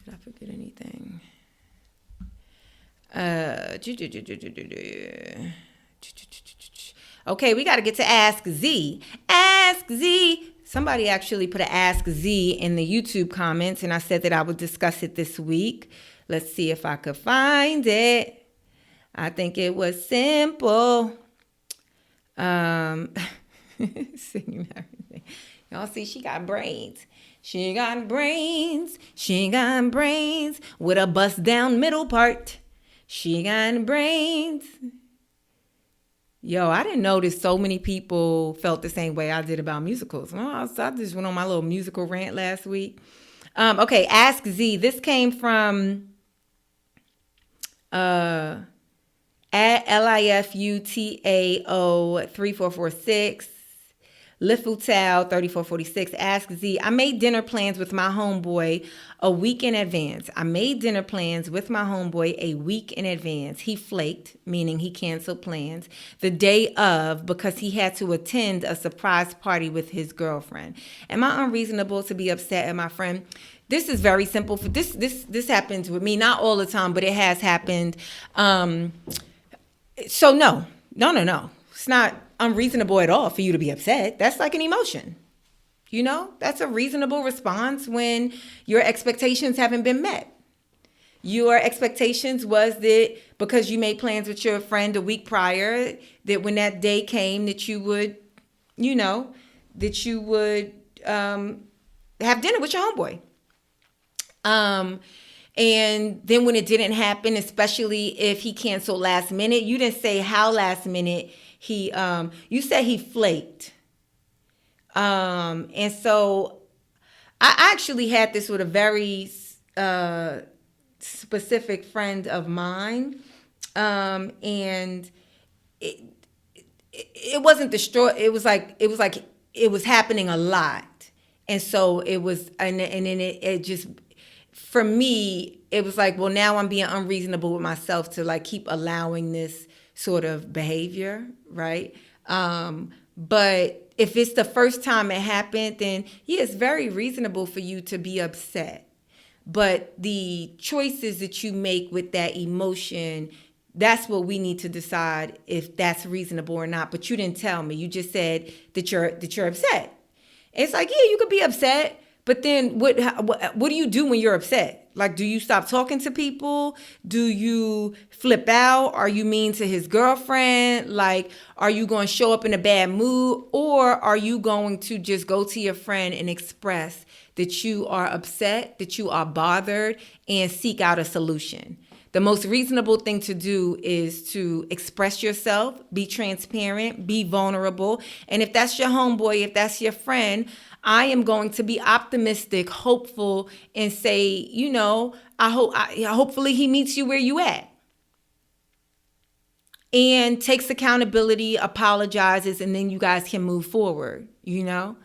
Did I forget anything? Okay, we got to get to Ask Z. Ask Z. Somebody actually put an Ask Z in the YouTube comments, and I said that I would discuss it this week. Let's see if I could find it. I think it was simple. Singing everything. Y'all see, she got brains. She got brains. She got brains with a bust down middle part. She got brains. Yo, I didn't notice so many people felt the same way I did about musicals. I just went on my little musical rant last week. Okay, Ask Z. This came from at LIFUTAO 3446. Lifutal 3446. Ask Z. I made dinner plans with my homeboy a week in advance. He flaked, meaning he canceled plans, the day of because he had to attend a surprise party with his girlfriend. Am I unreasonable to be upset at my friend? This is very simple. For this happens with me, not all the time, but it has happened. So no. It's not unreasonable at all for you to be upset. That's like an emotion. You know, that's a reasonable response when your expectations haven't been met. Your expectations was that because you made plans with your friend a week prior, that when that day came that you would, have dinner with your homeboy. And then when it didn't happen, especially if he canceled last minute, you didn't say how last minute you said he flaked. And so I actually had this with a very specific friend of mine. And it wasn't it was like it was happening a lot. And so it was, and then it just, for me, it was like, well, now I'm being unreasonable with myself to like keep allowing this sort of behavior, right? But if it's the first time it happened, then yeah, it's very reasonable for you to be upset. But the choices that you make with that emotion, that's what we need to decide if that's reasonable or not. But you didn't tell me. You just said that you're upset. It's like, yeah, you could be upset, But then what do you do when you're upset? Like, do you stop talking to people? Do you flip out? Are you mean to his girlfriend? Like, are you going to show up in a bad mood? Or are you going to just go to your friend and express that you are upset, that you are bothered, and seek out a solution? The most reasonable thing to do is to express yourself, be transparent, be vulnerable. And if that's your homeboy, if that's your friend, I am going to be optimistic, hopeful, and say, you know, hopefully he meets you where you at. And takes accountability, apologizes, and then you guys can move forward, you know?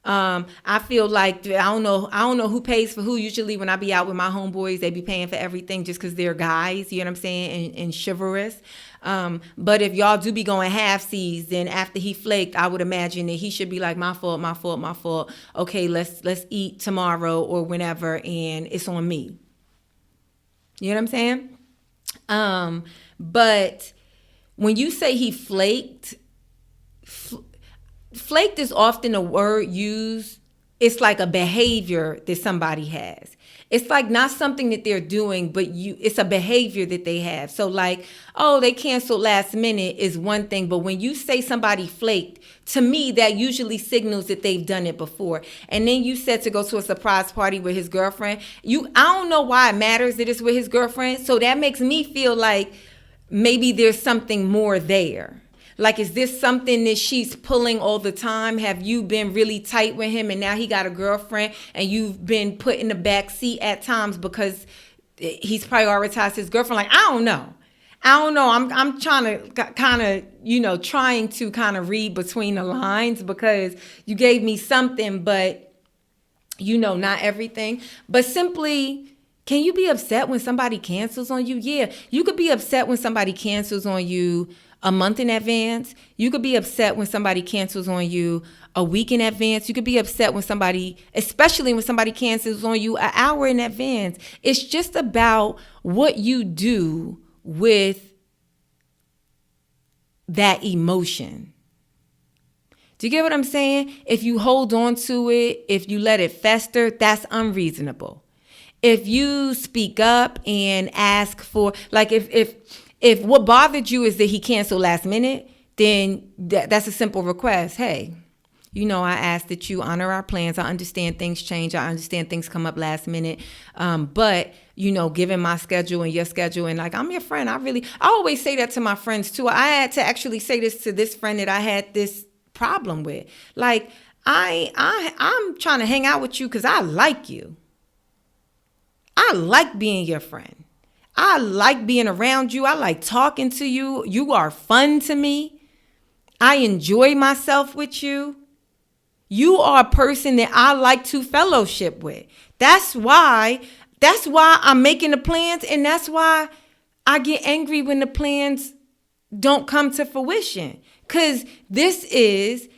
I feel like I don't know who pays for who. Usually when I be out with my homeboys, they be paying for everything just because they're guys, you know what I'm saying, and chivalrous. But if y'all do be going half-seas, then after he flaked, I would imagine that he should be like, my fault. Okay, let's eat tomorrow or whenever, and it's on me. You know what I'm saying? But when you say he flaked, flaked is often a word used. It's like a behavior that somebody has. It's like not something that they're doing, but it's a behavior that they have. So like, oh, they canceled last minute is one thing. But when you say somebody flaked, to me, that usually signals that they've done it before. And then you said to go to a surprise party with his girlfriend. I don't know why it matters that it's with his girlfriend. So that makes me feel like maybe there's something more there. Like, is this something that she's pulling all the time? Have you been really tight with him and now he got a girlfriend and you've been put in the back seat at times because he's prioritized his girlfriend? Like, I don't know. I'm trying to kind of read between the lines because you gave me something, but not everything. But simply, can you be upset when somebody cancels on you? Yeah, you could be upset when somebody cancels on you a month in advance. You could be upset when somebody cancels on you a week in advance. You could be upset when especially when somebody cancels on you an hour in advance. It's just about what you do with that emotion. Do you get what I'm saying? If you hold on to it, if you let it fester, that's unreasonable. If you speak up and ask for, like, if what bothered you is that he canceled last minute, then that's a simple request. Hey, I ask that you honor our plans. I understand things change. I understand things come up last minute. But, given my schedule and your schedule, and like, I'm your friend. I always say that to my friends too. I had to actually say this to this friend that I had this problem with. Like, I'm trying to hang out with you because I like you. I like being your friend. I like being around you. I like talking to you. You are fun to me. I enjoy myself with you. You are a person that I like to fellowship with. That's why I'm making the plans, and that's why I get angry when the plans don't come to fruition. Because this is,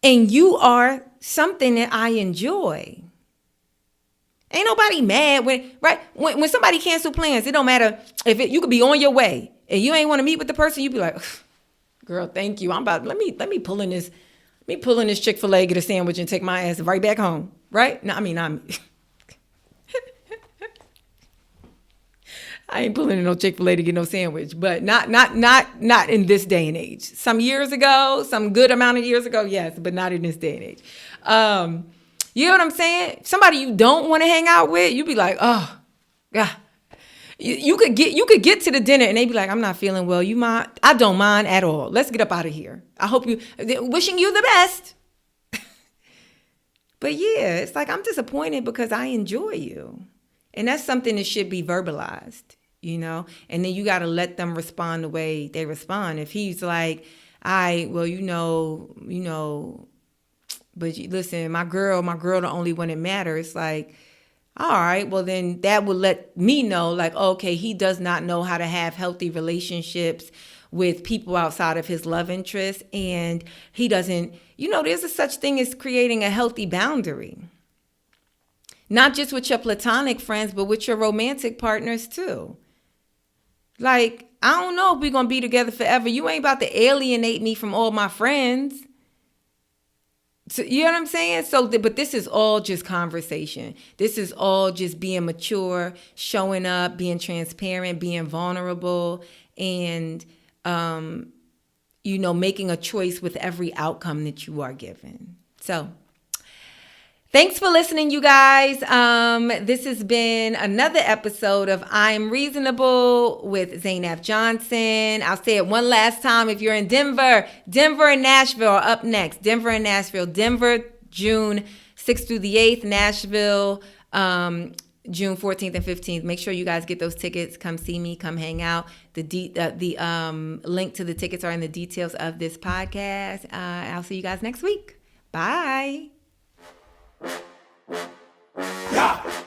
and you are, something that I enjoy. Ain't nobody mad when somebody cancel plans. It don't matter if you could be on your way and you ain't want to meet with the person. You be like, girl, thank you. Let me pull in this Chick-fil-A, get a sandwich, and take my ass right back home. Right? No, I ain't pulling in no Chick-fil-A to get no sandwich, but not in this day and age. Some years ago, some good amount of years ago, yes, but not in this day and age. You know what I'm saying? Somebody you don't want to hang out with, you be like, oh, God. You could get to the dinner and they be like, I'm not feeling well. You mind? I don't mind at all. Let's get up out of here. I hope wishing you the best. But yeah, it's like, I'm disappointed because I enjoy you. And that's something that should be verbalized, And then you got to let them respond the way they respond. If he's like, but listen, my girl, the only one that matters. It's like, all right, well then that would let me know, like, okay, he does not know how to have healthy relationships with people outside of his love interest. And he doesn't, there's a such thing as creating a healthy boundary. Not just with your platonic friends, but with your romantic partners too. Like, I don't know if we're going to be together forever. You ain't about to alienate me from all my friends. So, you know what I'm saying? So, but this is all just conversation. This is all just being mature, showing up, being transparent, being vulnerable, and, making a choice with every outcome that you are given. So, thanks for listening, you guys. This has been another episode of I'm Reasonable with Zainab Johnson. I'll say it one last time. If you're in Denver and Nashville are up next. Denver and Nashville. Denver, June 6th through the 8th. Nashville, June 14th and 15th. Make sure you guys get those tickets. Come see me. Come hang out. The link to the tickets are in the details of this podcast. I'll see you guys next week. Bye. Yeah.